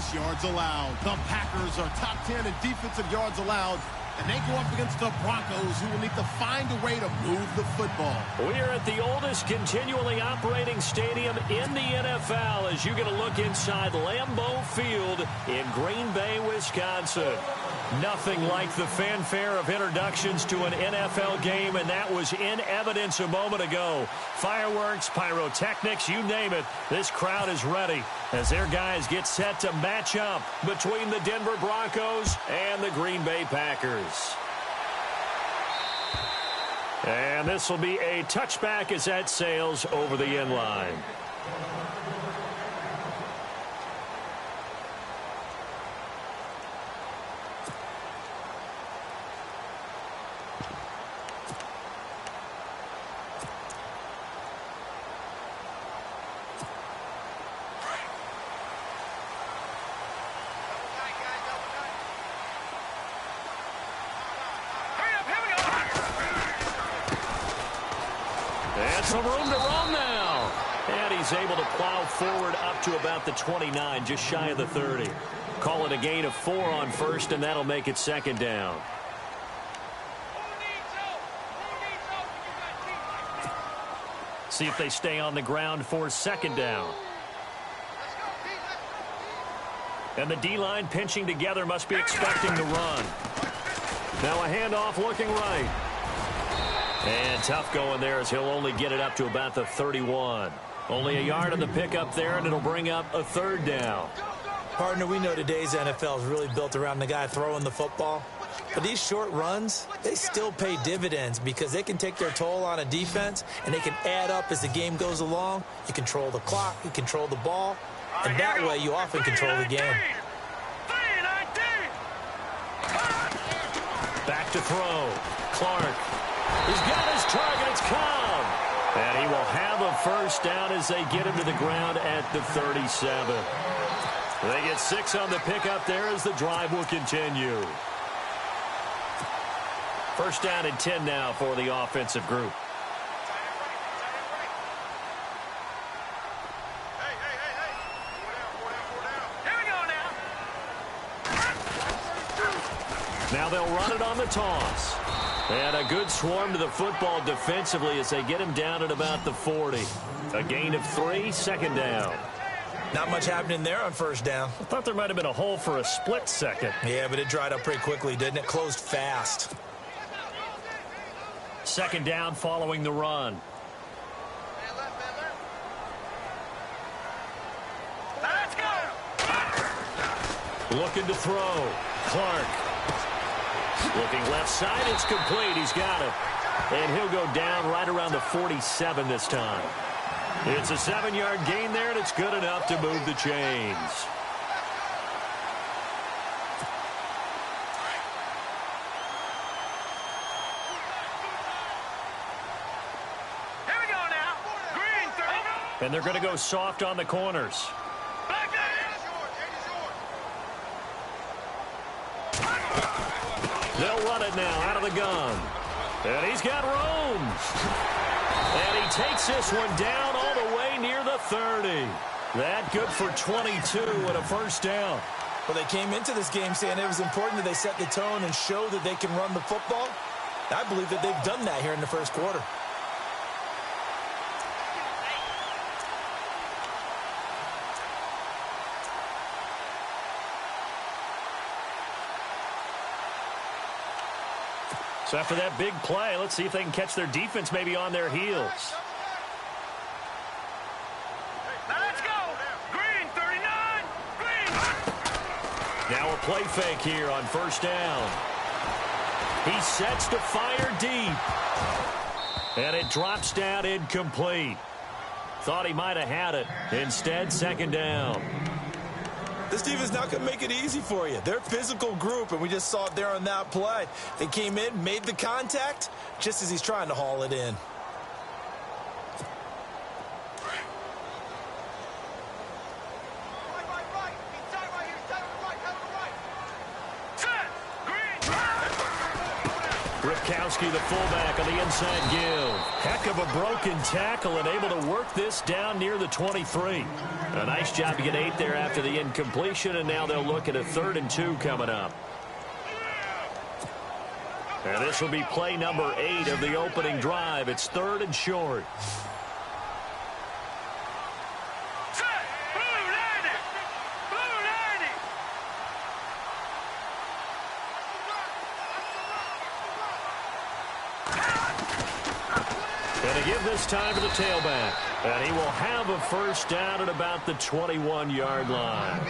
That's yards allowed. The Packers are top 10 in defensive yards allowed, and they go up against the Broncos, who will need to find a way to move the football. We are at the oldest continually operating stadium in the NFL as you get a look inside Lambeau Field in Green Bay, Wisconsin. Nothing like the fanfare of introductions to an NFL game, and that was in evidence a moment ago. Fireworks, pyrotechnics, you name it. This crowd is ready as their guys get set to match up between the Denver Broncos and the Green Bay Packers. And this will be a touchback as that sails over the end line. And some room to run now. And he's able to plow forward up to about the 29, just shy of the 30. Call it a gain of 4 on first, and that'll make it second down. See if they stay on the ground for second down. And the D-line pinching together, must be expecting the run. Now a handoff looking right. And tough going there as he'll only get it up to about the 31. Only a yard on the pickup there, and it'll bring up a third down. Partner, we know today's NFL is really built around the guy throwing the football. But these short runs, they still pay dividends because they can take their toll on a defense, and they can add up as the game goes along. You control the clock, you control the ball, and that way you often control the game. Back to throw. Clark. He's got his target. It's Cobb. And he will have a first down as they get him to the ground at the 37. They get 6 on the pickup there as the drive will continue. First down and 10 now for the offensive group. Now they'll run it on the toss. And a good swarm to the football defensively as they get him down at about the 40. A gain of 3, second down. Not much happening there on first down. I thought there might have been a hole for a split second. Yeah, but it dried up pretty quickly, didn't it? Closed fast. Second down following the run. Let's go. Looking to throw. Clark. Looking left side, it's complete. He's got it. And he'll go down right around the 47 this time. It's a 7-yard gain there, and it's good enough to move the chains. Here we go now. Green, 30. And they're going to go soft on the corners. They'll run it now out of the gun. And he's got room. And he takes this one down all the way near the 30. That good for 22 and a first down. Well, they came into this game saying it was important that they set the tone and show that they can run the football. I believe that they've done that here in the first quarter. So after that big play, let's see if they can catch their defense maybe on their heels. Let's go. Green, 39. Green. Now a play fake here on first down. He sets to fire deep. And it drops down incomplete. Thought he might have had it. Instead, second down. This defense not going to make it easy for you. They're a physical group, and we just saw it there on that play. They came in, made the contact, just as he's trying to haul it in. Gronkowski, the fullback, on the inside give. Heck of a broken tackle and able to work this down near the 23. A nice job to get 8 there after the incompletion, and now they'll look at a 3rd and 2 coming up. And this will be play number 8 of the opening drive. It's 3rd and short. Going to give this time to the tailback. And he will have a first down at about the 21-yard line.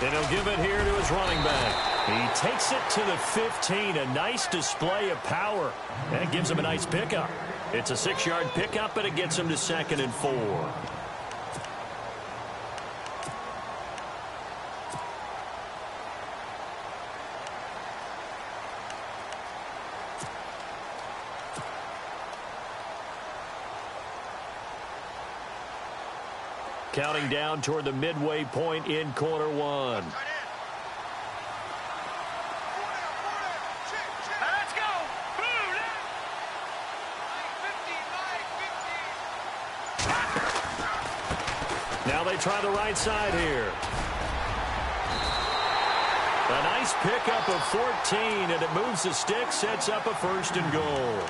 And he'll give it here to his running back. He takes it to the 15. A nice display of power. That gives him a nice pickup. It's a 6-yard pickup, and it gets him to 2nd and 4. Counting down toward the midway point in quarter 1. Let's go. Now they try the right side here. A nice pickup of 14, and it moves the stick, sets up a 1st and goal.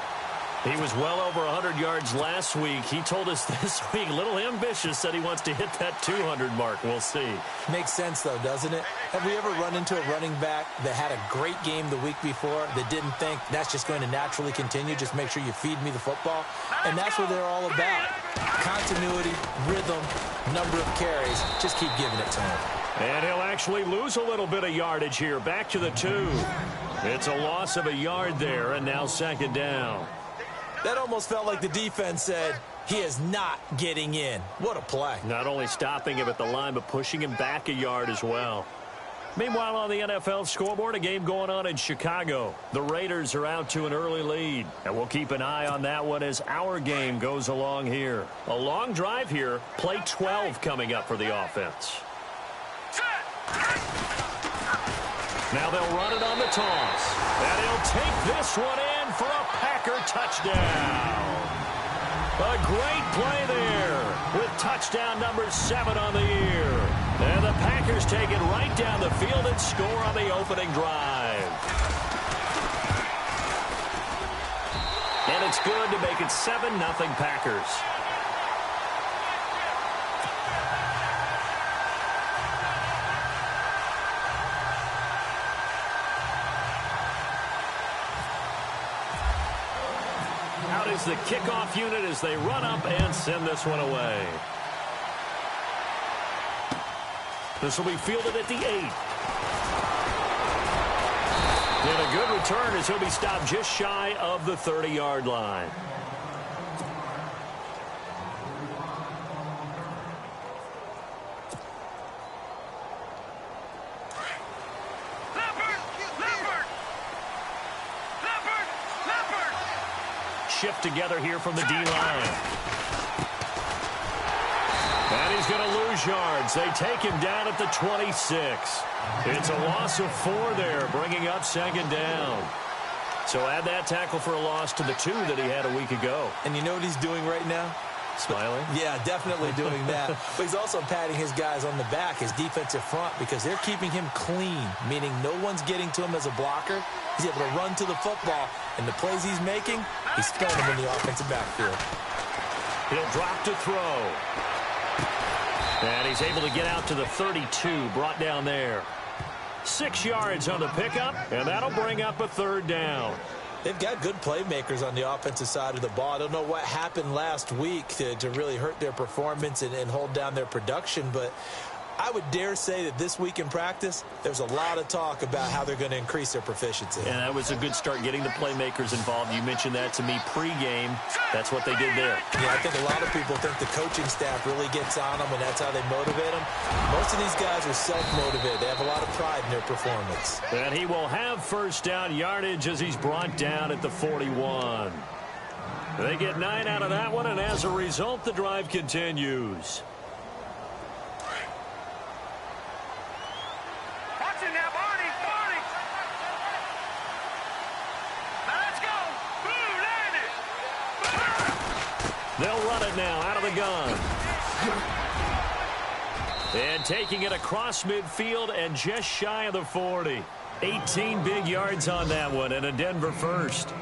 He was well over 100 yards last week. He told us this week, a little ambitious, said he wants to hit that 200 mark. We'll see. Makes sense, though, doesn't it? Have we ever run into a running back that had a great game the week before that didn't think that's just going to naturally continue? Just make sure you feed me the football. And that's what they're all about. Continuity, rhythm, number of carries. Just keep giving it to him. And he'll actually lose a little bit of yardage here. Back to the 2. It's a loss of a yard there, and now 2nd down. That almost felt like the defense said, he is not getting in. What a play. Not only stopping him at the line, but pushing him back a yard as well. Meanwhile, on the NFL scoreboard, a game going on in Chicago. The Raiders are out to an early lead, and we'll keep an eye on that one as our game goes along here. A long drive here, play 12 coming up for the offense. Now they'll run it on the toss, and he'll take this one in for a Packer touchdown. A great play there with touchdown number 7 on the year. And the Packers take it right down the field and score on the opening drive. And it's good to make it 7-0 Packers. Out is the kickoff unit as they run up and send this one away. This will be fielded at the 8. And a good return as he'll be stopped just shy of the 30-yard line. Shift together here from the D-line. And he's going to lose yards. They take him down at the 26. It's a loss of 4 there, bringing up 2nd down. So add that tackle for a loss to the 2 that he had a week ago. And you know what he's doing right now? Smiling? Yeah, definitely doing that. But he's also patting his guys on the back, his defensive front, because they're keeping him clean, meaning no one's getting to him as a blocker. He's able to run to the football, and the plays he's making, he's throwing them in the offensive backfield. He'll drop to throw. And he's able to get out to the 32, brought down there. 6 yards on the pickup, and that'll bring up a 3rd down. They've got good playmakers on the offensive side of the ball. I don't know what happened last week to really hurt their performance and hold down their production, but I would dare say that this week in practice, there's a lot of talk about how they're going to increase their proficiency. And that was a good start getting the playmakers involved. You mentioned that to me pregame. That's what they did there. Yeah, I think a lot of people think the coaching staff really gets on them, and that's how they motivate them. Most of these guys are self-motivated. They have a lot of pride in their performance. And he will have first down yardage as he's brought down at the 41. They get 9 out of that one, and as a result, the drive continues. Watching now, Barney. Now let's go. Blue landed. They'll run it now out of the gun. And taking it across midfield and just shy of the 40. 18 big yards on that one, and a Denver first.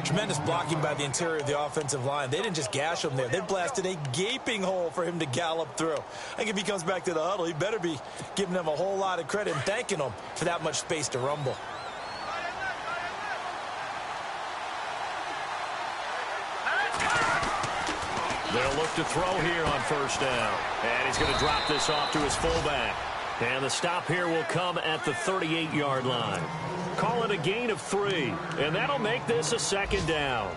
Tremendous blocking by the interior of the offensive line. They didn't just gash him there. They blasted a gaping hole for him to gallop through. I think if he comes back to the huddle, he better be giving them a whole lot of credit and thanking them for that much space to rumble. They'll look to throw here on first down. And he's going to drop this off to his fullback. And the stop here will come at the 38-yard line. Call it a gain of 3, and that'll make this a second down.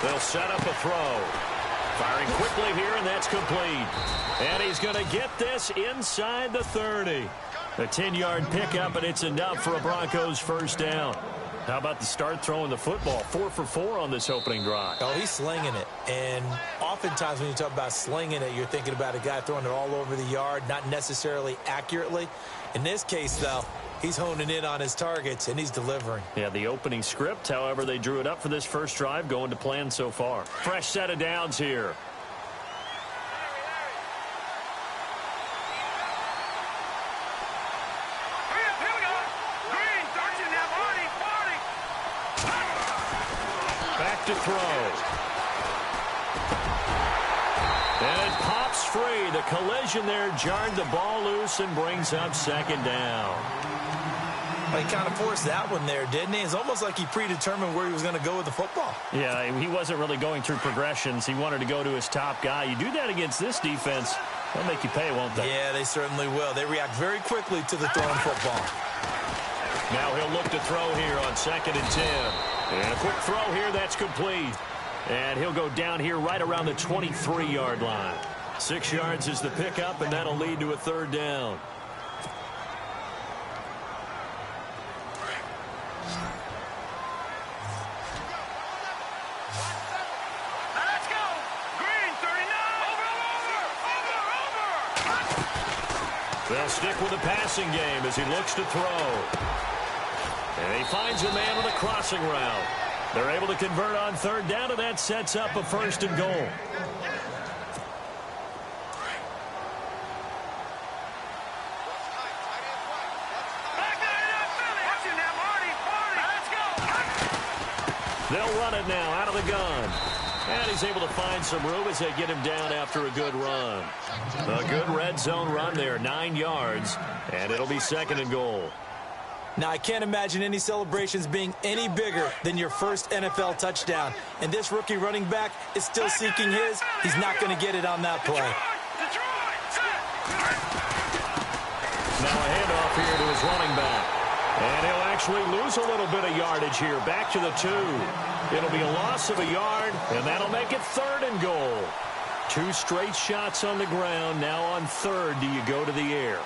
They'll set up a throw. Firing quickly here, and that's complete. And he's going to get this inside the 30. A 10-yard pickup, and it's enough for a Broncos first down. How about the start throwing the football? 4 for 4 on this opening drive. Oh, he's slinging it. And oftentimes when you talk about slinging it, you're thinking about a guy throwing it all over the yard, not necessarily accurately. In this case, though, he's honing in on his targets, and he's delivering. Yeah, the opening script, however, they drew it up for this first drive, going to plan so far. Fresh set of downs here. To throw. And it pops free. The collision there jarred the ball loose and brings up second down. Well, he kind of forced that one there, didn't he? It's almost like he predetermined where he was going to go with the football. Yeah, he wasn't really going through progressions. He wanted to go to his top guy. You do that against this defense, they'll make you pay, won't they? Yeah, they certainly will. They react very quickly to the thrown football. Now he'll look to throw here on 2nd and 10. And a quick throw here, that's complete. And he'll go down here right around the 23-yard line. 6 yards is the pickup, and that'll lead to a third down. Let's go. Green 39. Over. They'll stick with the passing game as he looks to throw. And he finds a man on a crossing route. They're able to convert on third down, and that sets up a 1st and goal. They'll run it now out of the gun. And he's able to find some room as they get him down after a good run. A good red zone run there, 9 yards. And it'll be 2nd and goal. Now, I can't imagine any celebrations being any bigger than your first NFL touchdown. And this rookie running back is still seeking his. He's not going to get it on that play. Now a handoff here to his running back. And he'll actually lose a little bit of yardage here. Back to the 2. It'll be a loss of a yard, and that'll make it 3rd and goal. 2 straight shots on the ground. Now on 3rd, do you go to the air?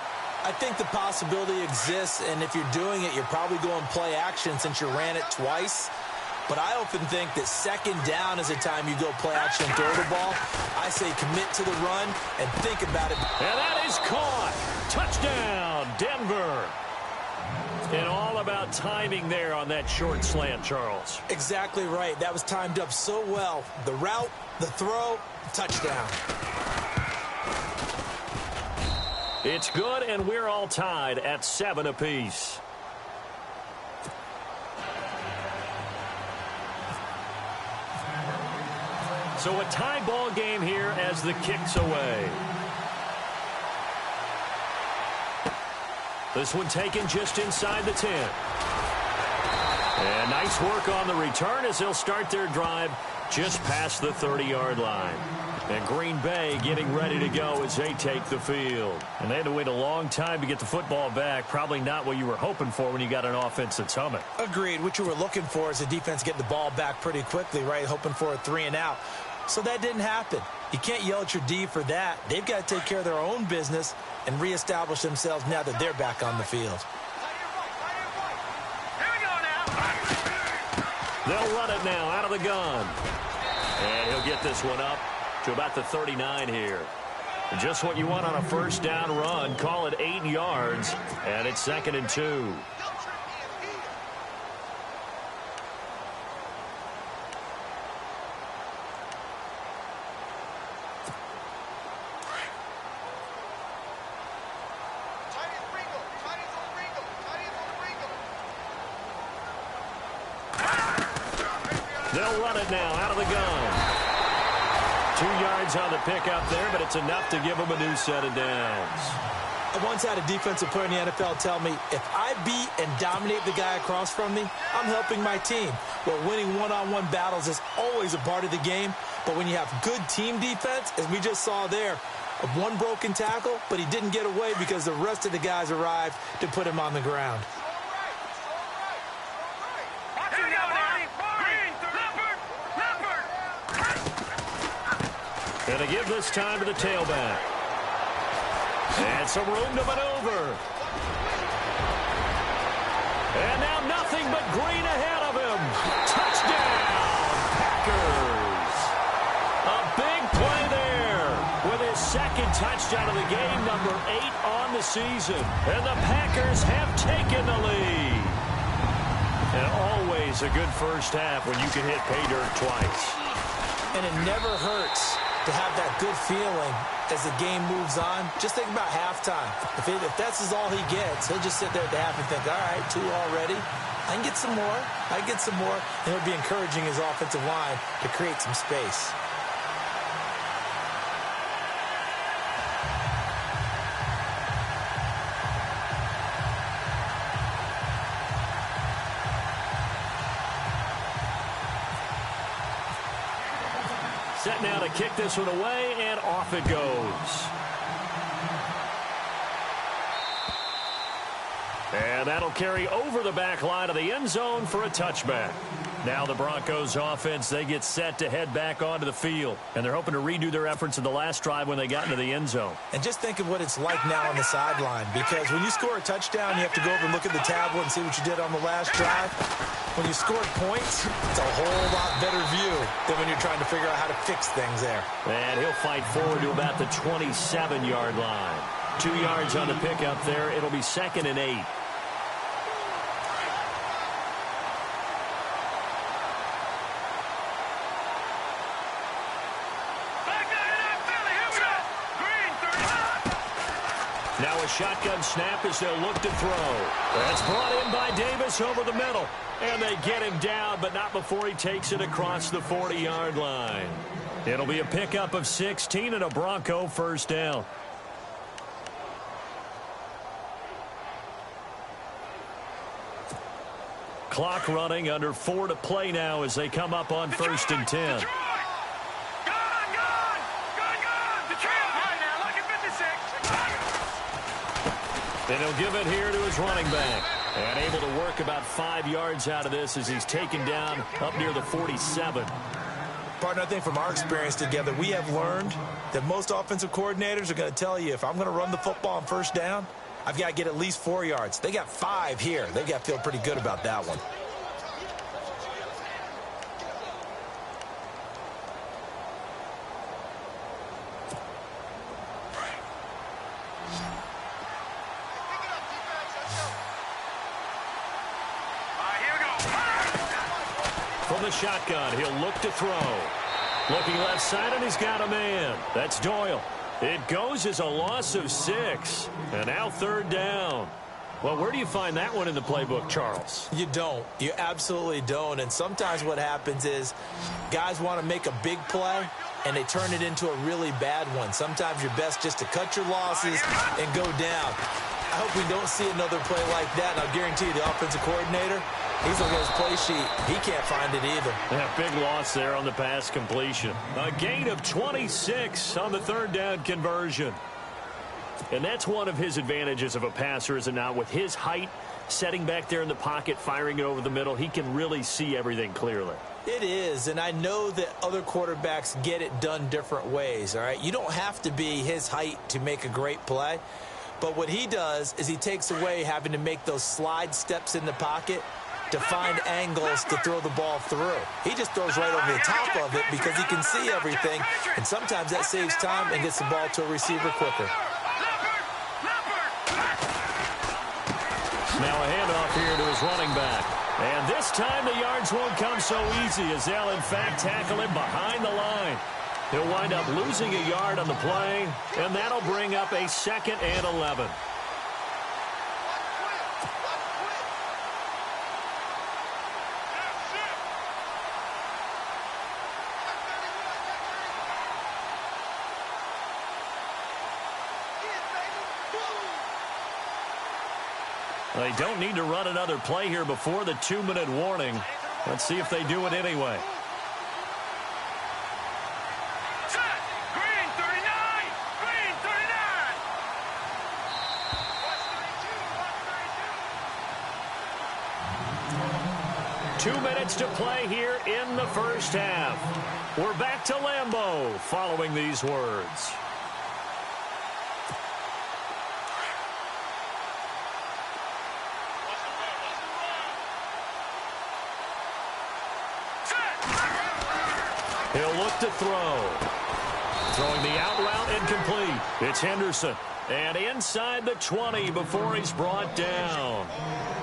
I think the possibility exists, and if you're doing it, you're probably going play action since you ran it twice. But I often think that 2nd down is the time you go play action and throw the ball. I say commit to the run and think about it. And that is caught. Touchdown, Denver. And all about timing there on that short slant, Charles. Exactly right. That was timed up so well. The route, the throw, touchdown. It's good, and we're all tied at 7 apiece. So a tie ball game here as the kick's away. This one taken just inside the 10. And nice work on the return as they'll start their drive just past the 30-yard line. And Green Bay getting ready to go as they take the field. And they had to wait a long time to get the football back. Probably not what you were hoping for when you got an offense that's humming. Agreed. What you were looking for is the defense getting the ball back pretty quickly, right? Hoping for a 3-and-out. So that didn't happen. You can't yell at your D for that. They've got to take care of their own business and reestablish themselves now that they're back on the field. They'll run it now out of the gun. And he'll get this one up to about the 39 here. And just what you want on a first down run. Call it 8 yards, and it's 2nd and 2. They'll run it now out of the gun. 2 yards on the pickup there, but it's enough to give them a new set of downs. I once had a defensive player in the NFL tell me, if I beat and dominate the guy across from me, I'm helping my team. Well, winning one-on-one battles is always a part of the game, but when you have good team defense, as we just saw there, one broken tackle, but he didn't get away because the rest of the guys arrived to put him on the ground. And to give this time to the tailback. And some room to maneuver. And now nothing but green ahead of him. Touchdown, Packers. A big play there with his second touchdown of the game, number 8 on the season. And the Packers have taken the lead. And always a good first half when you can hit pay dirt twice. And it never hurts to have that good feeling as the game moves on. Just think about halftime. If that's all he gets, he'll just sit there at the half and think, all right, 2 already. I can get some more. I can get some more. And he'll be encouraging his offensive line to create some space. Set now to kick this one away, and off it goes. And that'll carry over the back line of the end zone for a touchback. Now the Broncos offense, they get set to head back onto the field. And they're hoping to redo their efforts in the last drive when they got into the end zone. And just think of what it's like now on the sideline. Because when you score a touchdown, you have to go over and look at the tablet and see what you did on the last drive. When you scored points, it's a whole lot better view than when you're trying to figure out how to fix things there. And he'll fight forward to about the 27-yard line. 2 yards on the pickup there. It'll be 2nd and 8. Now a shotgun snap as they'll look to throw. That's brought in by Davis over the middle. And they get him down, but not before he takes it across the 40-yard line. It'll be a pickup of 16 and a Bronco first down. Clock running, under 4 to play now as they come up on 1st and 10. And he'll give it here to his running back. And able to work about 5 yards out of this as he's taken down up near the 47. Partner, I think from our experience together, we have learned that most offensive coordinators are going to tell you, if I'm going to run the football on first down, I've got to get at least 4 yards. They got 5 here. They've got to feel pretty good about that one. From the shotgun, he'll look to throw. Looking left side, and he's got a man. That's Doyle. It goes as a loss of 6. And now 3rd down. Well, where do you find that one in the playbook, Charles? You don't. You absolutely don't. And sometimes what happens is guys want to make a big play, and they turn it into a really bad one. Sometimes you're best just to cut your losses and go down. I hope we don't see another play like that. And I'll guarantee you the offensive coordinator, he's looking at his play sheet. He can't find it either. Yeah, big loss there on the pass completion. A gain of 26 on the third down conversion. And that's one of his advantages of a passer, is it not? With his height, setting back there in the pocket, firing it over the middle, he can really see everything clearly. It is, and I know that other quarterbacks get it done different ways, all right? You don't have to be his height to make a great play, but what he does is he takes away having to make those slide steps in the pocket to find angles to throw the ball through. He just throws right over the top of it because he can see everything, and sometimes that saves time and gets the ball to a receiver quicker. Now a handoff here to his running back. And this time the yards won't come so easy, as they'll in fact tackle him behind the line. He'll wind up losing a yard on the play, and that'll bring up a 2nd and 11. They don't need to run another play here before the 2-minute warning. Let's see if they do it anyway. Set. Green 39. Green 39. 2 minutes to play here in the first half. We're back to Lambeau following these words. He'll look to throw. Throwing the out route incomplete. It's Henderson. And inside the 20 before he's brought down.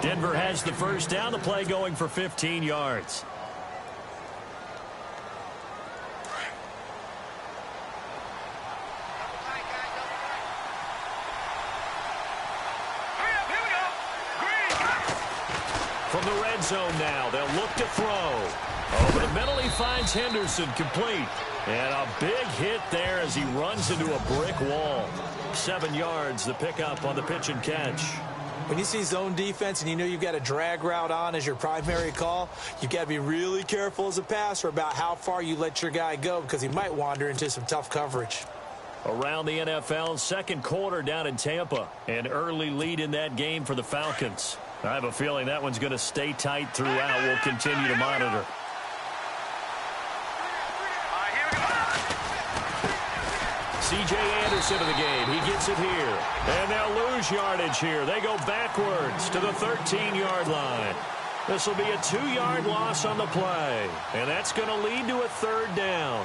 Denver has the first down. The play going for 15 yards. From the red zone now, they'll look to throw. Over the middle, he finds Henderson, complete. And a big hit there as he runs into a brick wall. 7 yards, the pickup on the pitch and catch. When you see zone defense and you know you've got a drag route on as your primary call, you've got to be really careful as a passer about how far you let your guy go, because he might wander into some tough coverage. Around the NFL, second quarter down in Tampa. An early lead in that game for the Falcons. I have a feeling that one's going to stay tight throughout. We'll continue to monitor. C.J. Anderson in the game. He gets it here. And they'll lose yardage here. They go backwards to the 13-yard line. This will be a 2-yard loss on the play. And that's going to lead to a 3rd down.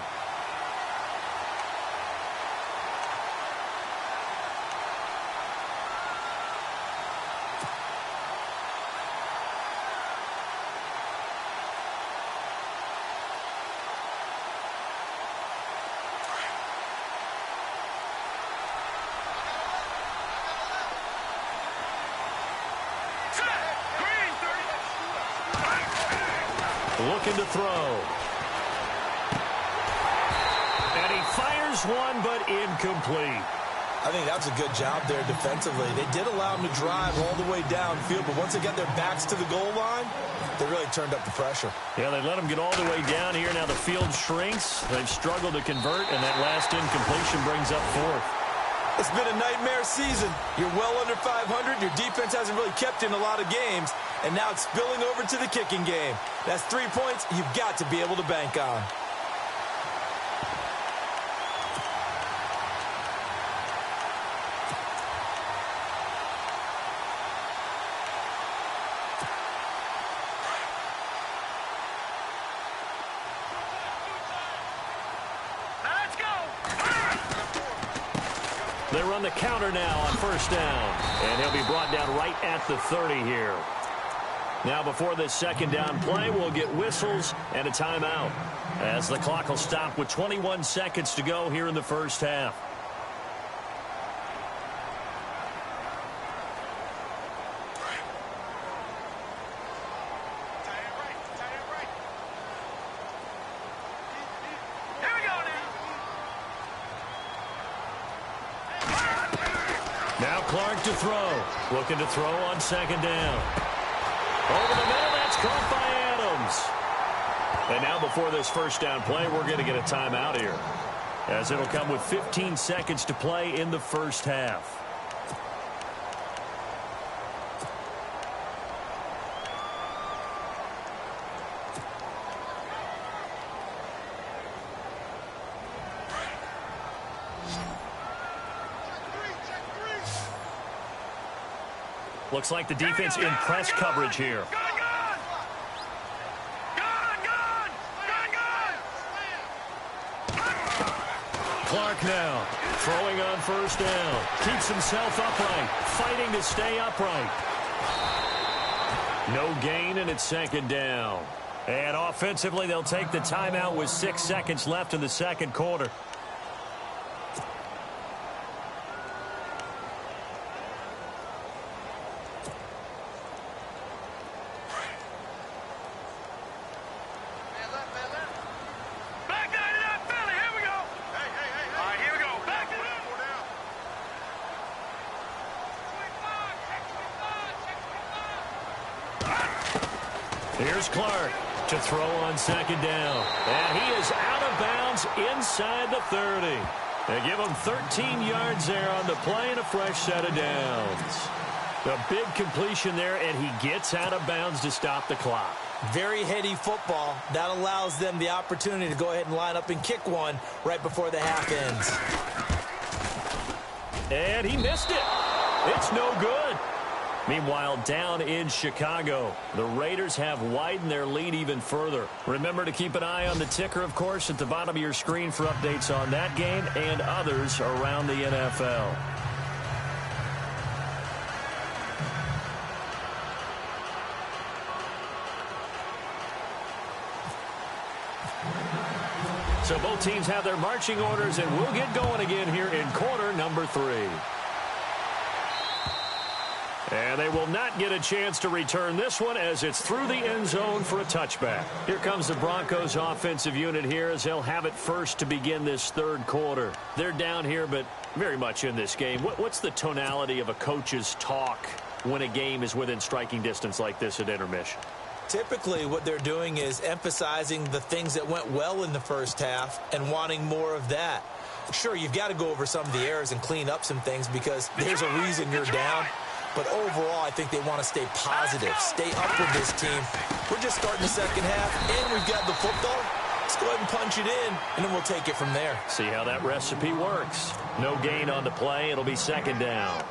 Looking to throw. And he fires one, but incomplete. I think that was a good job there defensively. They did allow him to drive all the way downfield, but once they got their backs to the goal line, they really turned up the pressure. Yeah, they let him get all the way down here. Now the field shrinks. They've struggled to convert, and that last incompletion brings up 4th. It's been a nightmare season. You're well under 500. Your defense hasn't really kept in a lot of games, and now it's spilling over to the kicking game. That's 3 points you've got to be able to bank on. They run the counter now on 1st down. And he'll be brought down right at the 30 here. Now before this 2nd down play, we'll get whistles and a timeout, as the clock will stop with 21 seconds to go here in the first half. Now Clark to throw. Looking to throw on second down. Over the middle, that's caught by Adams. And now before this first down play, we're going to get a timeout here, as it'll come with 15 seconds to play in the first half. Looks like the defense in press coverage here. Clark now throwing on first down. Keeps himself upright. Fighting to stay upright. No gain, and it's second down. And offensively, they'll take the timeout with 6 seconds left in the second quarter. Here's Clark to throw on second down. And he is out of bounds inside the 30. They give him 13 yards there on the play and a fresh set of downs. A big completion there, and he gets out of bounds to stop the clock. Very heady football. That allows them the opportunity to go ahead and line up and kick one right before the half ends. And he missed it. It's no good. Meanwhile, down in Chicago, the Raiders have widened their lead even further. Remember to keep an eye on the ticker, of course, at the bottom of your screen for updates on that game and others around the NFL. So both teams have their marching orders, and we'll get going again here in quarter number 3. And they will not get a chance to return this one, as it's through the end zone for a touchback. Here comes the Broncos offensive unit here, as they'll have it first to begin this third quarter. They're down here, but very much in this game. What's the tonality of a coach's talk when a game is within striking distance like this at intermission? Typically, what they're doing is emphasizing the things that went well in the first half and wanting more of that. Sure, you've got to go over some of the errors and clean up some things because there's a reason you're down. But overall, I think they want to stay positive, stay up with this team. We're just starting the second half, and we've got the football. Let's go ahead and punch it in, and then we'll take it from there. See how that recipe works. No gain on the play. It'll be second down.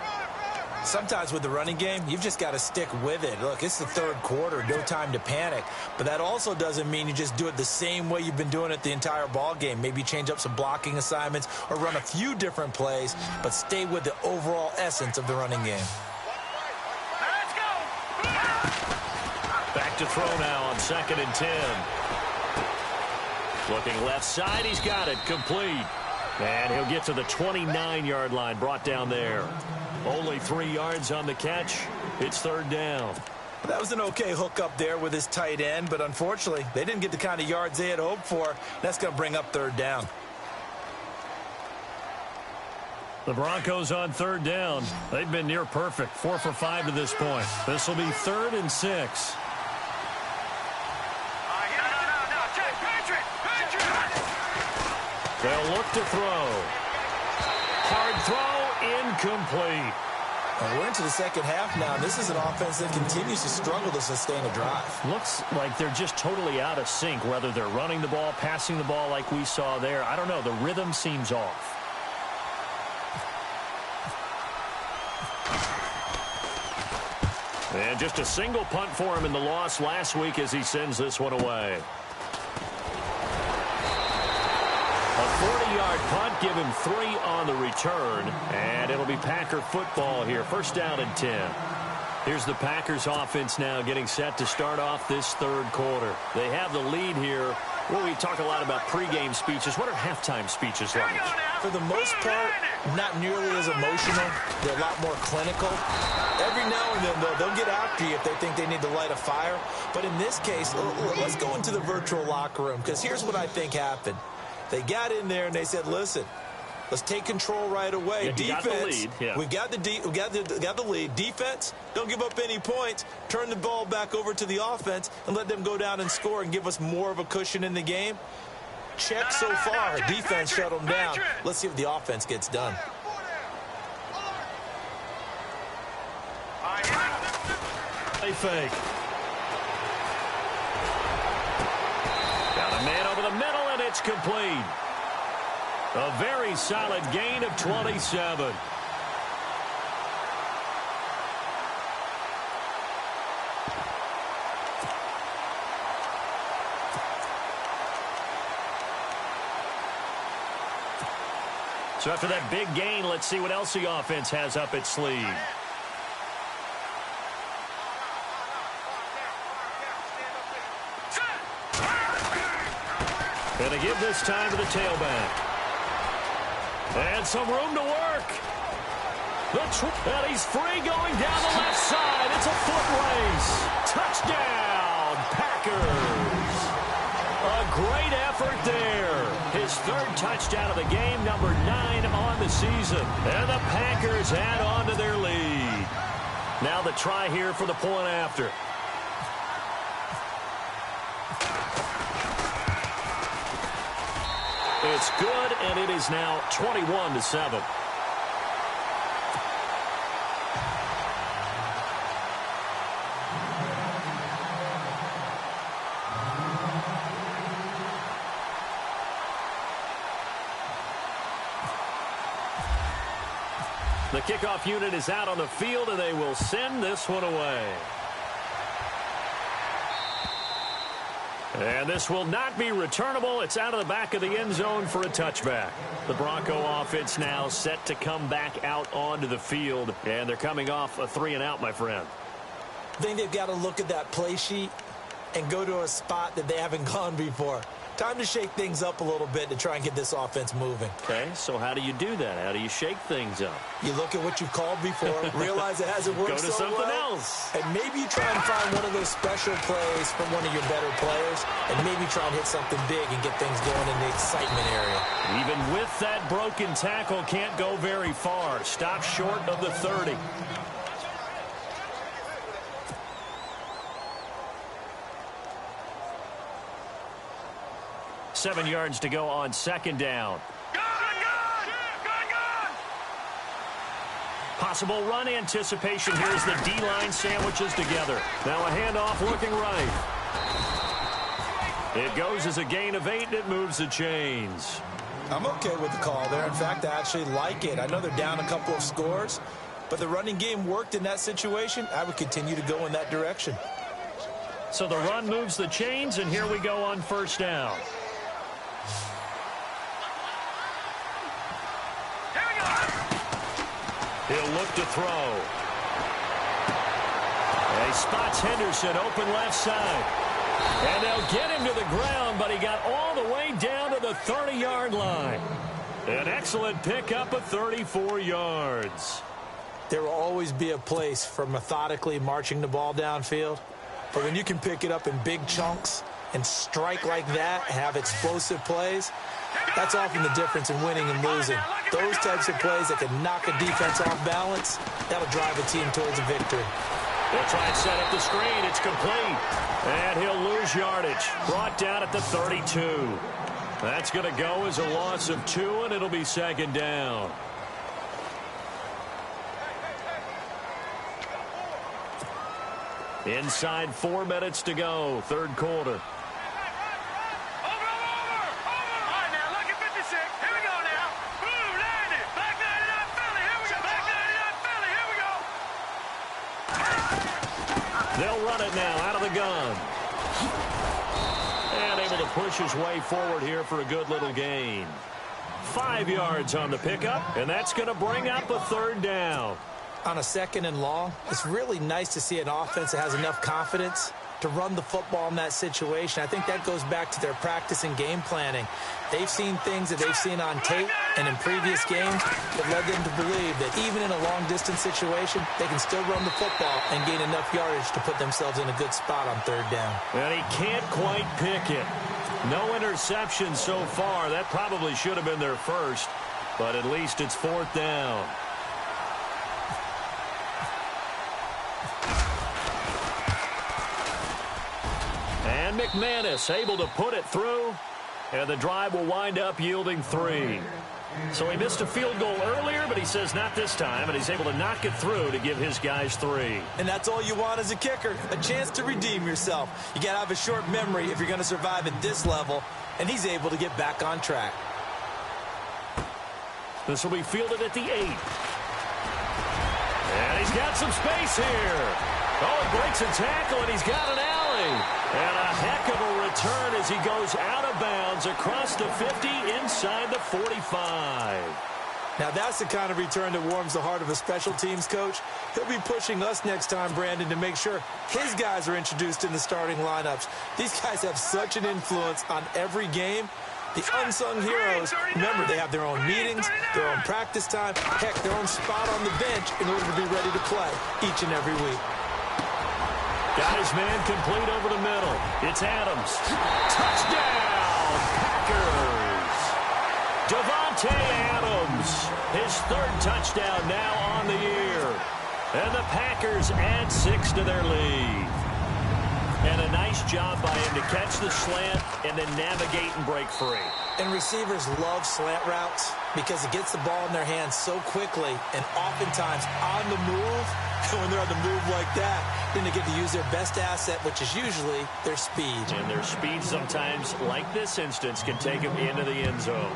Sometimes with the running game, you've just got to stick with it. Look, it's the third quarter, no time to panic. But that also doesn't mean you just do it the same way you've been doing it the entire ball game. Maybe change up some blocking assignments or run a few different plays, but stay with the overall essence of the running game. Back to throw now on 2nd and 10. Looking left side, he's got it, complete. And he'll get to the 29-yard line, brought down there. Only 3 yards on the catch. It's third down. That was an okay hook up there with his tight end, but unfortunately, they didn't get the kind of yards they had hoped for. That's going to bring up third down. The Broncos on third down. They've been near perfect, 4 for 5 to this point. This will be 3rd and 6. They'll look to throw. Hard throw, incomplete. Well, we're into the second half now. This is an offense that continues to struggle to sustain a drive. Looks like they're just totally out of sync, whether they're running the ball, passing the ball like we saw there. I don't know. The rhythm seems off. And just a single punt for him in the loss last week as he sends this one away. A 40-yard punt, give him 3 on the return, and it'll be Packer football here. First down and 10. Here's the Packers offense now getting set to start off this third quarter. They have the lead here. Well, we talk a lot about pregame speeches. What are halftime speeches like? For the most part, not nearly as emotional. They're a lot more clinical. Every now and then, they'll get after you if they think they need to light a fire. But in this case, let's go into the virtual locker room, because here's what I think happened. They got in there and they said, listen, Let's take control right away. Yeah, Defense, got the lead. Yeah. we've got the lead. Defense, don't give up any points. Turn the ball back over to the offense and let them go down and score and give us more of a cushion in the game. Check so far. Defense shut them down. Let's see if the offense gets done. They fake. Got a man over the middle, and it's complete. A very solid gain of 27. So after that big gain, let's see what else the offense has up its sleeve. Gonna give this time to the tailback. And some room to work. And he's free going down the left side. It's a foot race. Touchdown, Packers. A great effort there. His third touchdown of the game, number 9 on the season. And the Packers add on to their lead. Now the try here for the point after. It's good, and it is now 21-7. The kickoff unit is out on the field, and they will send this one away. And this will not be returnable. It's out of the back of the end zone for a touchback. The Bronco offense now set to come back out onto the field, and they're coming off a 3-and-out, my friend. I think they've got to look at that play sheet and go to a spot that they haven't gone before. Time to shake things up a little bit to try and get this offense moving. Okay, so how do you do that? How do you shake things up? You look at what you've called before, realize it hasn't worked so well. Go to something else. And maybe you try and find one of those special plays from one of your better players, and maybe try and hit something big and get things going in the excitement area. Even with that broken tackle, can't go very far. Stop short of the 30. Seven yards to go on second down. Gun! Possible run anticipation here as the D-line sandwiches together. Now a handoff looking right. It goes as a gain of 8, and it moves the chains. I'm okay with the call there. In fact, I actually like it. I know they're down a couple of scores, but the running game worked in that situation. I would continue to go in that direction. So the run moves the chains, and here we go on first down. He'll look to throw. And he spots Henderson open left side. And they'll get him to the ground, but he got all the way down to the 30-yard line. An excellent pickup of 34 yards. There will always be a place for methodically marching the ball downfield. But when you can pick it up in big chunks and strike like that, have explosive plays, that's often the difference in winning and losing. Those types of plays that can knock a defense off balance, that'll drive a team towards a victory. They'll try and set up the screen. It's complete. And he'll lose yardage. Brought down at the 32. That's going to go as a loss of 2, and it'll be second down. Inside 4 minutes to go, third quarter. They'll run it now out of the gun. And able to push his way forward here for a good little gain. 5 yards on the pickup, and that's going to bring up a third down. On a second and long, it's really nice to see an offense that has enough confidence to run the football in that situation. I think that goes back to their practice and game planning. They've seen things that they've seen on tape and in previous games that led them to believe that even in a long-distance situation, they can still run the football and gain enough yardage to put themselves in a good spot on third down. And he can't quite pick it. No interception so far. That probably should have been their first. but at least it's 4th down. And McManus able to put it through, and the drive will wind up yielding 3. So he missed a field goal earlier, but he says not this time, and he's able to knock it through to give his guys 3. And that's all you want as a kicker, a chance to redeem yourself. You got to have a short memory if you're going to survive at this level, and he's able to get back on track. This will be fielded at the 8. And he's got some space here. Oh, he breaks a tackle, and he's got an alley. And a heck of a return as he goes out of bounds across the 50 inside the 45. Now, that's the kind of return that warms the heart of a special teams coach. He'll be pushing us next time, Brandon, to make sure his guys are introduced in the starting lineups. These guys have such an influence on every game. The unsung heroes, remember, they have their own meetings, their own practice time, heck, their own spot on the bench in order to be ready to play each and every week. Got his man complete over the middle. It's Adams. Touchdown, Packers. Devontae Adams, his 3rd touchdown now on the year. And the Packers add 6 to their lead. And a nice job by him to catch the slant and then navigate and break free. And receivers love slant routes because it gets the ball in their hands so quickly and oftentimes on the move. And when they're on the move like that, then they get to use their best asset, which is usually their speed. And their speed sometimes, like this instance, can take them into the end zone.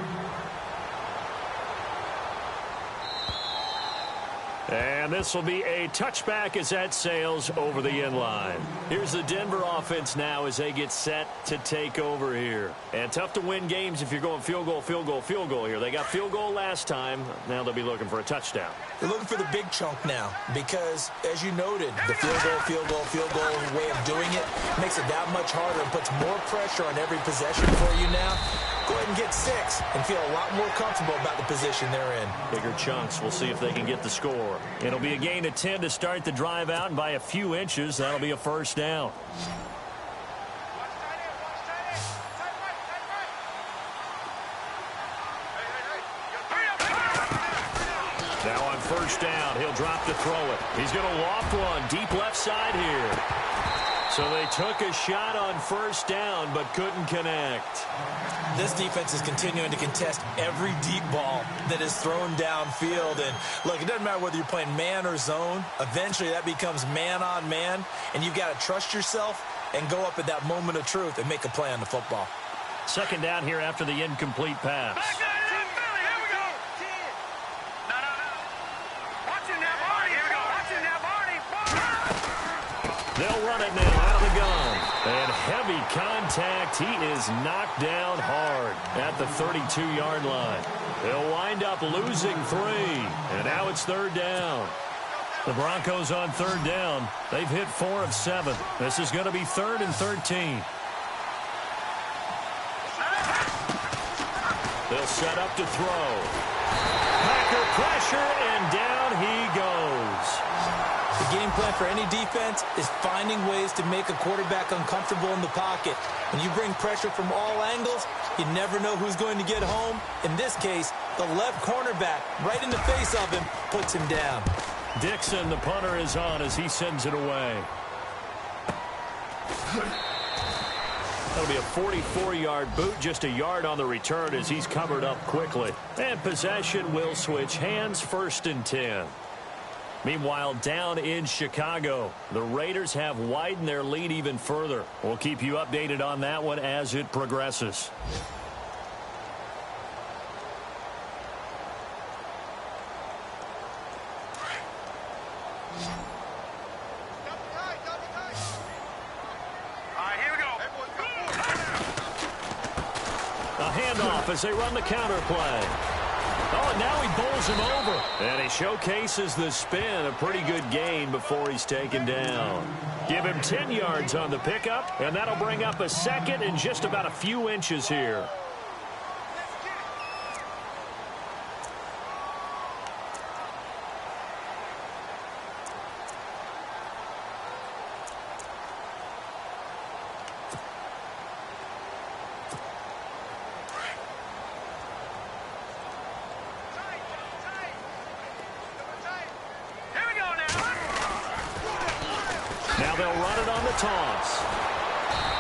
And this will be a touchback as that sails over the end line. Here's the Denver offense now as they get set to take over here. And tough to win games if you're going field goal, field goal, field goal here. They got field goal last time. Now they'll be looking for a touchdown. They're looking for the big chunk now because, as you noted, the field goal way of doing it makes it that much harder and puts more pressure on every possession for you now. Go ahead and get 6 and feel a lot more comfortable about the position they're in. Bigger chunks. We'll see if they can get the score. It'll be a gain of 10 to start the drive out, and by a few inches, that'll be a 1st down. Now on 1st down, he'll drop to throw it. He's going to loft one deep left side here. So they took a shot on 1st down, but couldn't connect. This defense is continuing to contest every deep ball that is thrown downfield. And, look, it doesn't matter whether you're playing man or zone. Eventually, that becomes man on man, and you've got to trust yourself and go up at that moment of truth and make a play on the football. 2nd down here after the incomplete pass. They'll run it now out of the gun. And heavy contact. He is knocked down hard at the 32-yard line. They'll wind up losing 3. And now it's 3rd down. The Broncos on 3rd down. They've hit 4 of 7. This is going to be 3rd and 13. They'll set up to throw. Packer pressure, and down he goes. The game plan for any defense is finding ways to make a quarterback uncomfortable in the pocket. When you bring pressure from all angles, you never know who's going to get home. In this case, the left cornerback, right in the face of him, puts him down. Dixon, the punter, is on as he sends it away. That'll be a 44-yard boot, just a yard on the return as he's covered up quickly. And possession will switch hands, 1st and 10. Meanwhile, down in Chicago, the Raiders have widened their lead even further. We'll keep you updated on that one as it progresses. A handoff as they run the counter play. Oh, and now he bowls him over. And he showcases the spin. A pretty good gain before he's taken down. Give him 10 yards on the pickup, and that'll bring up a 2nd and just about a few inches here. they'll run it on the toss.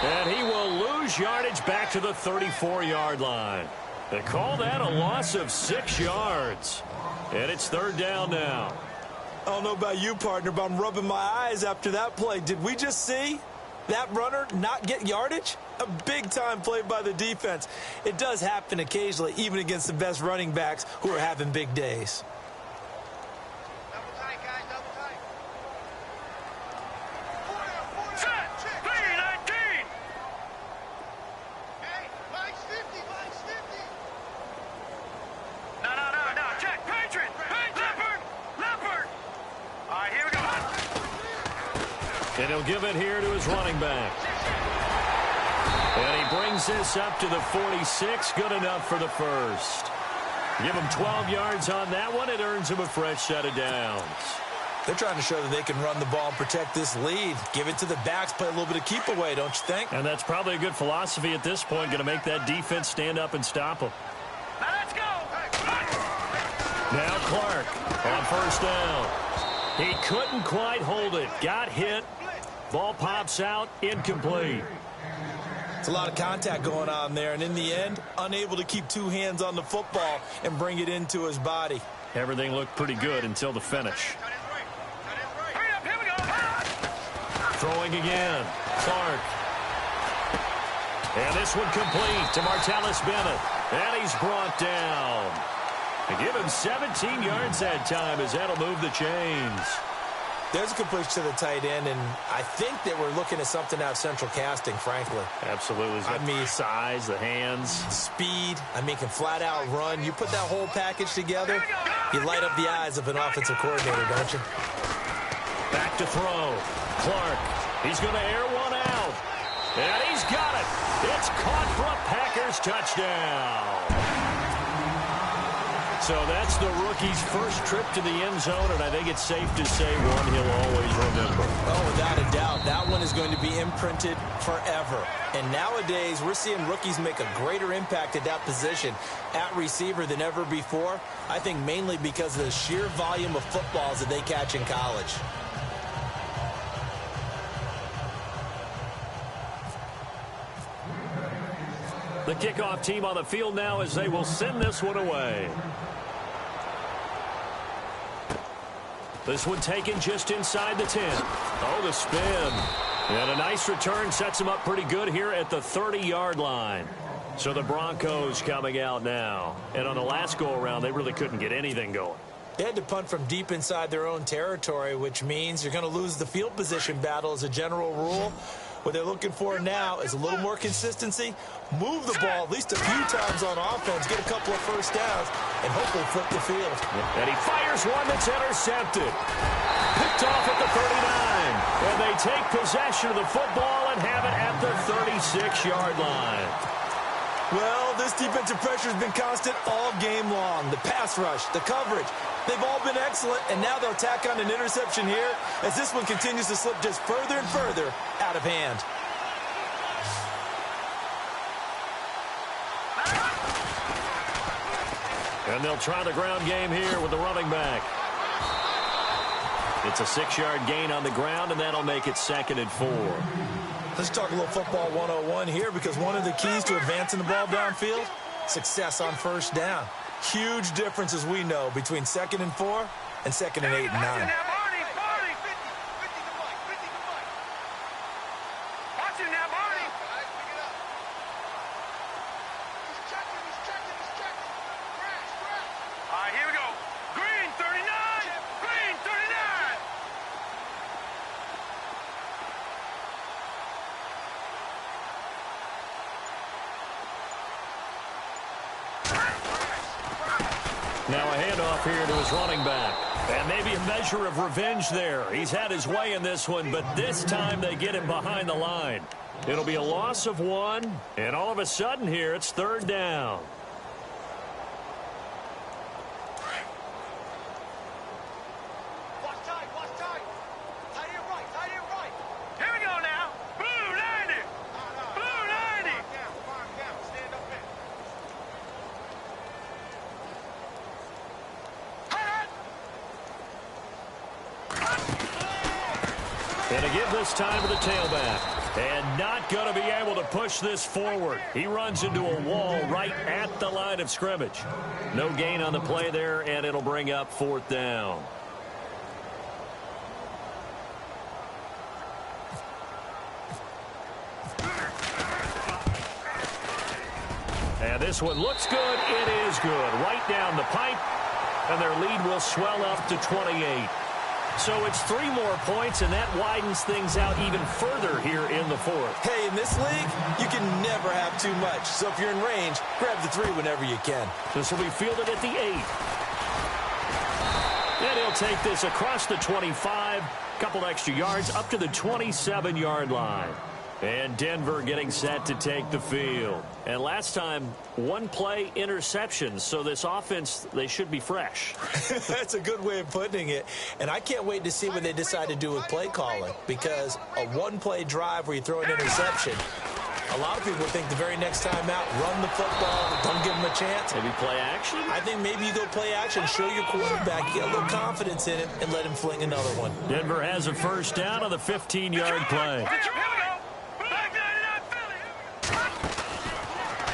And he will lose yardage back to the 34-yard line. They call that a loss of 6 yards. And it's third down now. I don't know about you, partner, but I'm rubbing my eyes after that play. Did we just see that runner not get yardage? A big-time play by the defense. It does happen occasionally, even against the best running backs who are having big days. Double tight, guys, double tight. Set, 3-19. Hey, Mike's 50, Mike's 50. No, check, Patriot, Leopard. All right, here we go. And he'll give it here to his running back. And he brings this up to the 46. Good enough for the first. Give him 12 yards on that one. It earns him a fresh set of downs. They're trying to show that they can run the ball and protect this lead. Give it to the backs, play a little bit of keep away, don't you think? And that's probably a good philosophy at this point. Going to make that defense stand up and stop them. Now let's go. Now Clark on first down. He couldn't quite hold it. Got hit. Ball pops out. Incomplete. It's a lot of contact going on there, and in the end, unable to keep two hands on the football and bring it into his body. Everything looked pretty good until the finish. Hurry up, here we go. Throwing again. Clark. And this one complete to Martellus Bennett. And he's brought down. They give him 17 yards that time as that'll move the chains. There's a completion to the tight end, and I think they were looking at something out of central casting, frankly. Absolutely. I mean, size, the hands. Speed. I mean, can flat out run. You put that whole package together, you light up the eyes of an offensive coordinator, don't you? Back to throw. Clark. He's going to air one out. And he's got it. It's caught for a Packers touchdown. So that's the rookie's first trip to the end zone, and I think it's safe to say one he'll always remember. Oh, without a doubt. That one is going to be imprinted forever. And nowadays, we're seeing rookies make a greater impact at that position at receiver than ever before. I think mainly because of the sheer volume of footballs that they catch in college. The kickoff team on the field now as they will send this one away. This one taken just inside the 10. Oh, the spin. And a nice return sets him up pretty good here at the 30-yard line. So the Broncos coming out now. And on the last go-around, they really couldn't get anything going. They had to punt from deep inside their own territory, which means you're going to lose the field position battle as a general rule. What they're looking for now is a little more consistency, move the ball at least a few times on offense, get a couple of first downs, and hopefully flip the field. And he fires one that's intercepted. Picked off at the 39. And they take possession of the football and have it at the 36-yard line. Well, this defensive pressure has been constant all game long. The pass rush, the coverage, they've all been excellent, and now they'll tack on an interception here as this one continues to slip just further and further out of hand. And they'll try the ground game here with the running back. It's a 6-yard gain on the ground, and that'll make it 2nd and 4. Let's talk a little football 101 here, because one of the keys to advancing the ball downfield, success on first down. Huge difference, as we know, between 2nd and 4 and 2nd and 8 and 9. Now a handoff here to his running back. And maybe a measure of revenge there. He's had his way in this one, but this time they get him behind the line. It'll be a loss of 1, and all of a sudden here it's 3rd down. Here we go now. Blue 90. Blue 90. Stand up in. And to give this time to the tailback. And not going to be able to push this forward. He runs into a wall right at the line of scrimmage. No gain on the play there, and it'll bring up 4th down. And this one looks good. It is good. Right down the pipe. And their lead will swell up to 28. So it's 3 more points, and that widens things out even further here in the 4th. Hey, in this league, you can never have too much. So if you're in range, grab the 3 whenever you can. This will be fielded at the 8. And he'll take this across the 25. Couple extra yards up to the 27-yard line. And Denver getting set to take the field. And last time, 1 play interception. So this offense, they should be fresh. That's a good way of putting it. And I can't wait to see what they decide to do with play calling. Because a 1-play drive where you throw an interception, a lot of people think the very next time out, run the football, don't give them a chance. Maybe play action? I think maybe you go play action, show your quarterback, get a little confidence in him, and let him fling another one. Denver has a 1st down on the 15-yard play.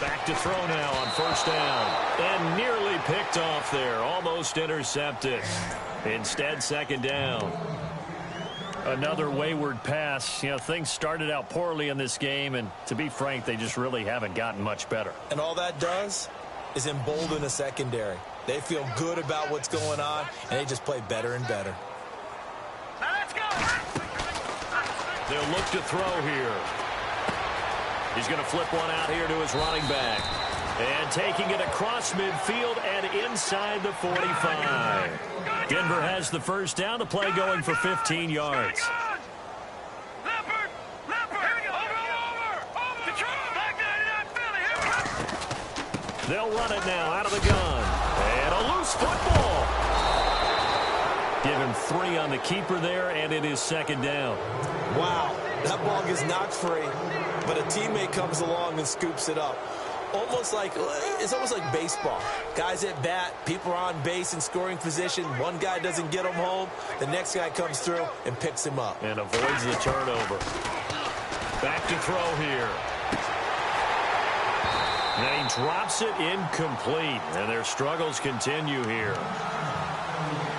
Back to throw now on 1st down. And nearly picked off there. Almost intercepted. Instead, 2nd down. Another wayward pass. You know, things started out poorly in this game, and to be frank, they just really haven't gotten much better. And all that does is embolden the secondary. They feel good about what's going on, and they just play better and better. Now let's go. They'll look to throw here. He's going to flip one out here to his running back. And taking it across midfield and inside the 45. Denver has the 1st down. The play going for 15 yards. Leopard! Here we go. Over. Detroit. Back 99 Philly. They'll run it now out of the gun. And a loose football. Give him 3 on the keeper there, and it is 2nd down. Wow, that ball gets knocked free, but a teammate comes along and scoops it up. It's almost like baseball. Guys at bat, people are on base in scoring position. One guy doesn't get him home. The next guy comes through and picks him up. And avoids the turnover. Back to throw here. And he drops it incomplete. And their struggles continue here.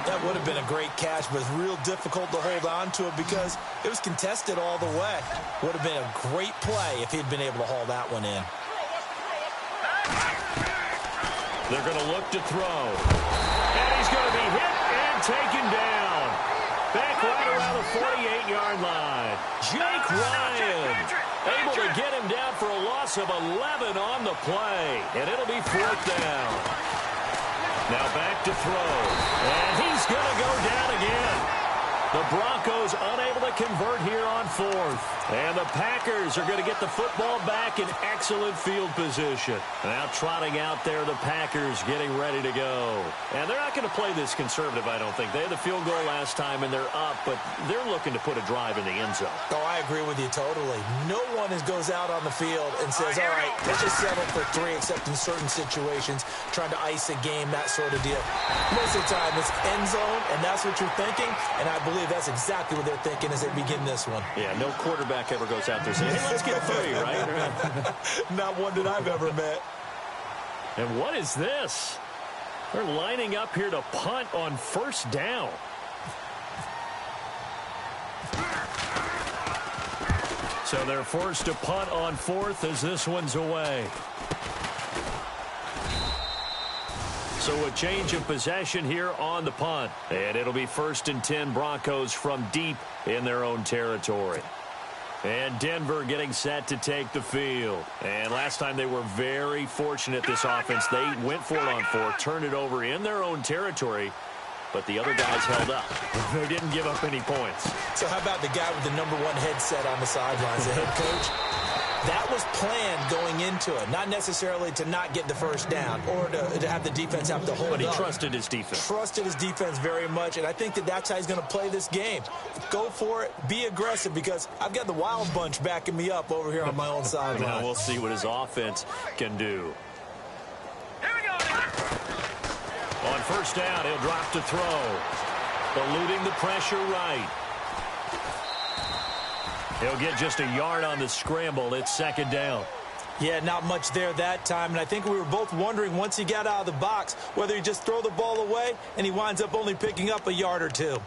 That would have been a great catch, but it's real difficult to hold on to it because it was contested all the way. Would have been a great play if he'd been able to haul that one in. They're going to look to throw. And he's going to be hit and taken down. Back right around the 48-yard line. Jake Ryan able to get him down for a loss of 11 on the play. And it'll be 4th down. Now back to throw. And he's going to go down again. The Broncos unable to convert here on 4th. And the Packers are going to get the football back in excellent field position. Now trotting out there, the Packers getting ready to go. And they're not going to play this conservative, I don't think. They had the field goal last time, and they're up, but they're looking to put a drive in the end zone. Oh, I agree with you totally. No one goes out on the field and says, all right, let's just settle for 3, except in certain situations, trying to ice a game, that sort of deal. Most of the time, it's end zone, and that's what you're thinking, and I believe that's exactly what they're thinking as they begin this one. Yeah, no quarterback ever goes out there saying, hey, let's get 3, right? Not one that I've ever met. And what is this? They're lining up here to punt on 1st down. So they're forced to punt on 4th as this one's away. So a change of possession here on the punt. And it'll be 1st and 10 Broncos from deep in their own territory. And Denver getting set to take the field. And last time they were very fortunate, this offense. They went for it on 4th, turned it over in their own territory, but the other guys held up. They didn't give up any points. So how about the guy with the #1 headset on the sidelines, the head coach? That was planned going into it, not necessarily to not get the 1st down or to have the defense have to hold up. But he trusted his defense. Trusted his defense very much, and I think that's how he's going to play this game. Go for it. Be aggressive, because I've got the Wild Bunch backing me up over here on my own sideline. Now we'll see what his offense can do. Here we go. On 1st down, he'll drop to throw. Eluding the pressure right. He'll get just a yard on the scramble. It's second down. Yeah, not much there that time, and I think we were both wondering once he got out of the box whether he just throw the ball away and he winds up only picking up a yard or two.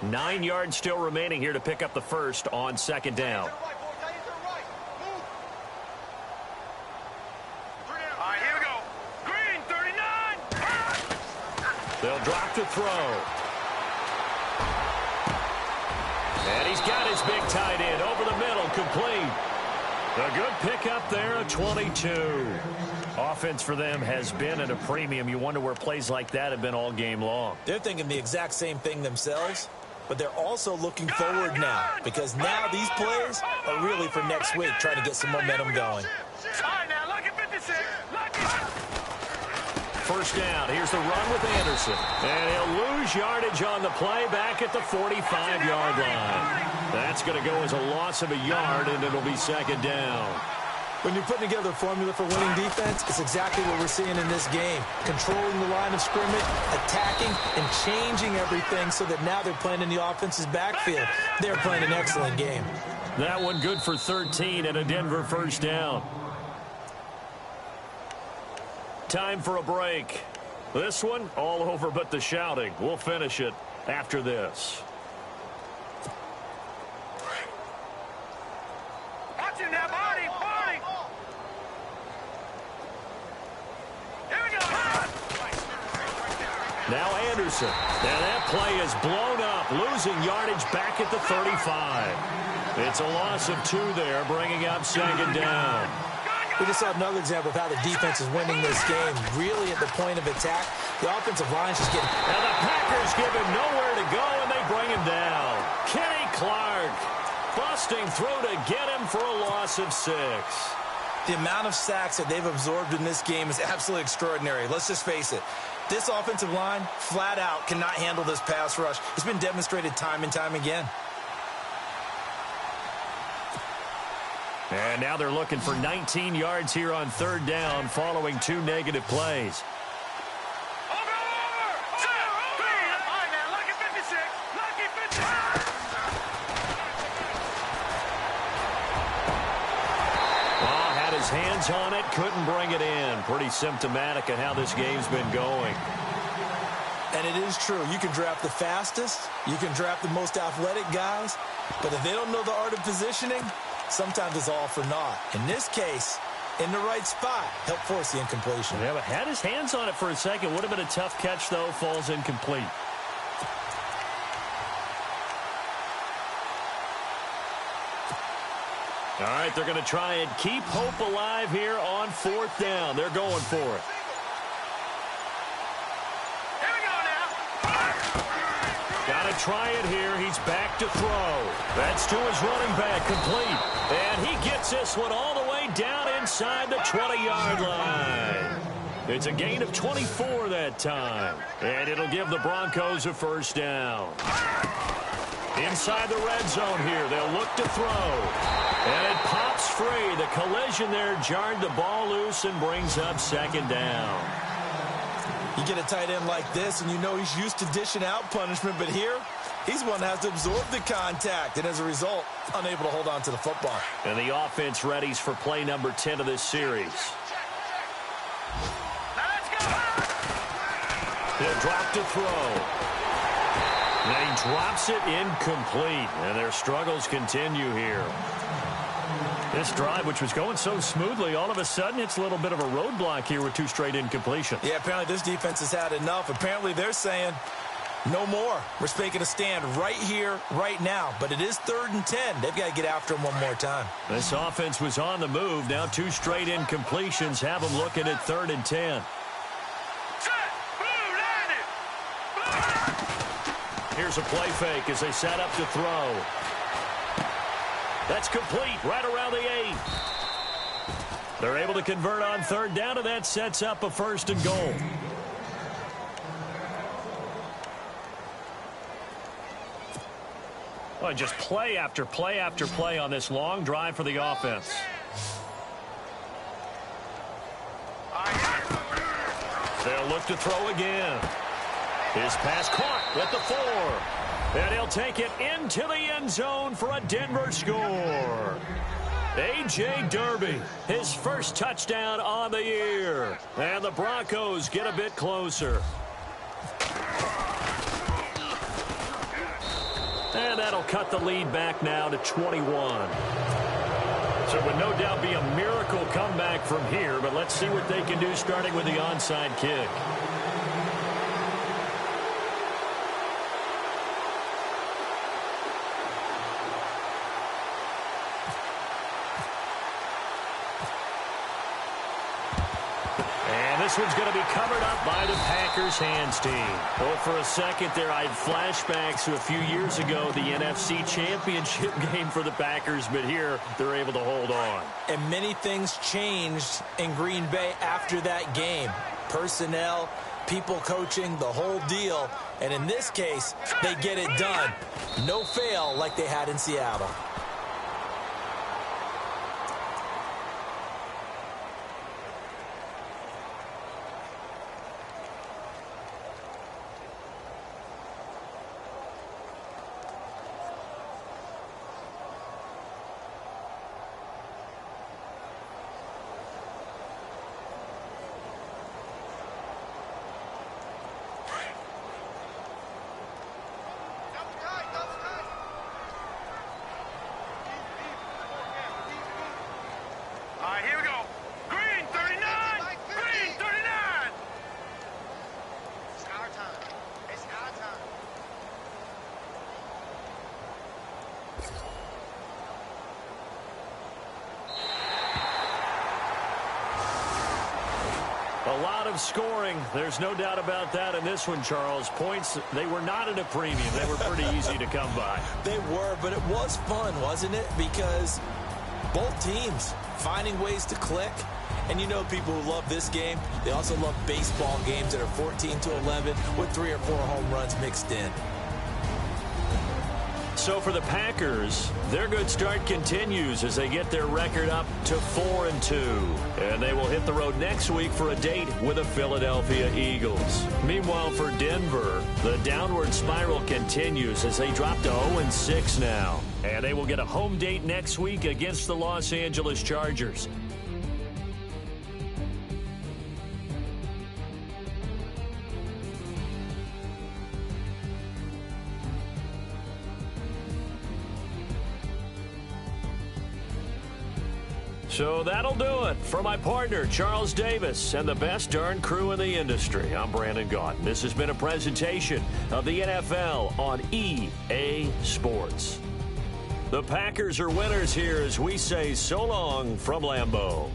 Nine yards still remaining here to pick up the first on second down. They'll drop to throw. And he's got his big tight end over the middle, complete. A good pickup there, a 22. Offense for them has been at a premium. You wonder where plays like that have been all game long. They're thinking the exact same thing themselves, but they're also looking forward now because now these plays are really for next week, trying to get some momentum going. First down. Here's the run with Anderson. And he'll lose yardage on the play back at the 45-yard line. That's going to go as a loss of a yard, and it'll be second down. When you're putting together a formula for winning defense, it's exactly what we're seeing in this game. Controlling the line of scrimmage, attacking, and changing everything so that now they're playing in the offense's backfield. They're playing an excellent game. That one good for 13 and a Denver first down. Time for a break. This one, all over but the shouting. We'll finish it after this. Watching that body. Here we go. Now Anderson. Now that play is blown up, losing yardage back at the 35. It's a loss of 2 there, bringing up second down. We just saw another example of how the defense is winning this game. Really at the point of attack, the offensive line's just getting... And the Packers give him nowhere to go, and they bring him down. Kenny Clark busting through to get him for a loss of 6. The amount of sacks that they've absorbed in this game is absolutely extraordinary. Let's just face it. This offensive line, flat out, cannot handle this pass rush. It's been demonstrated time and time again. And now they're looking for 19 yards here on third down following 2 negative plays. Had his hands on it, couldn't bring it in. Pretty symptomatic of how this game's been going. And it is true. You can draft the fastest. You can draft the most athletic guys. But if they don't know the art of positioning, sometimes it's all for naught. In this case, in the right spot, helped force the incompletion. Yeah, but had his hands on it for a second. Would have been a tough catch, though. Falls incomplete. All right, they're going to try and keep hope alive here on fourth down. They're going for it. Here we go now. Got to try it here. He's back to throw. That's to his running back, complete. And he gets this one all the way down inside the 20-yard line. It's a gain of 24 that time. And it'll give the Broncos a first down. Inside the red zone here, they'll look to throw. And it pops free. The collision there jarred the ball loose and brings up second down. You get a tight end like this, and you know he's used to dishing out punishment, but here, he's one that has to absorb the contact, and as a result, unable to hold on to the football. And the offense readies for play number 10 of this series. Let's go. He'll drop to throw. And he drops it incomplete, and their struggles continue here. This drive, which was going so smoothly, all of a sudden it's a little bit of a roadblock here with 2 straight incompletions. Yeah, apparently this defense has had enough. Apparently they're saying, no more. We're making a stand right here, right now. But it is 3rd and 10. They've got to get after him one more time. This offense was on the move. Now 2 straight incompletions have them looking at 3rd and 10. Here's a play fake as they set up to throw. That's complete right around the 8. They're able to convert on 3rd down, and that sets up a 1st and goal. Well, just play after play after play on this long drive for the offense. They'll look to throw again. His pass caught at the 4. And he'll take it into the end zone for a Denver score. A.J. Derby, his first touchdown on the year. And the Broncos get a bit closer. And that'll cut the lead back now to 21. So it would no doubt be a miracle comeback from here, but let's see what they can do starting with the onside kick. This one's going to be covered up by the Packers hands team. Well, for a second there, I had flashbacks to a few years ago, the NFC Championship game for the Packers, but here they're able to hold on. And many things changed in Green Bay after that game. Personnel, people coaching, the whole deal. And in this case, they get it done. No fail like they had in Seattle. A lot of scoring. There's no doubt about that in this one, Charles. Points, they were not at a premium. They were pretty easy to come by. They were, but it was fun, wasn't it? Because both teams finding ways to click. And you know people who love this game, they also love baseball games that are 14-11 with 3 or 4 home runs mixed in. So for the Packers, their good start continues as they get their record up to 4-2. And they will hit the road next week for a date with the Philadelphia Eagles. Meanwhile, for Denver, the downward spiral continues as they drop to 0-6 now. And they will get a home date next week against the Los Angeles Chargers. So that'll do it. For my partner, Charles Davis, and the best darn crew in the industry, I'm Brandon Gaudin. This has been a presentation of the NFL on EA Sports. The Packers are winners here as we say so long from Lambeau.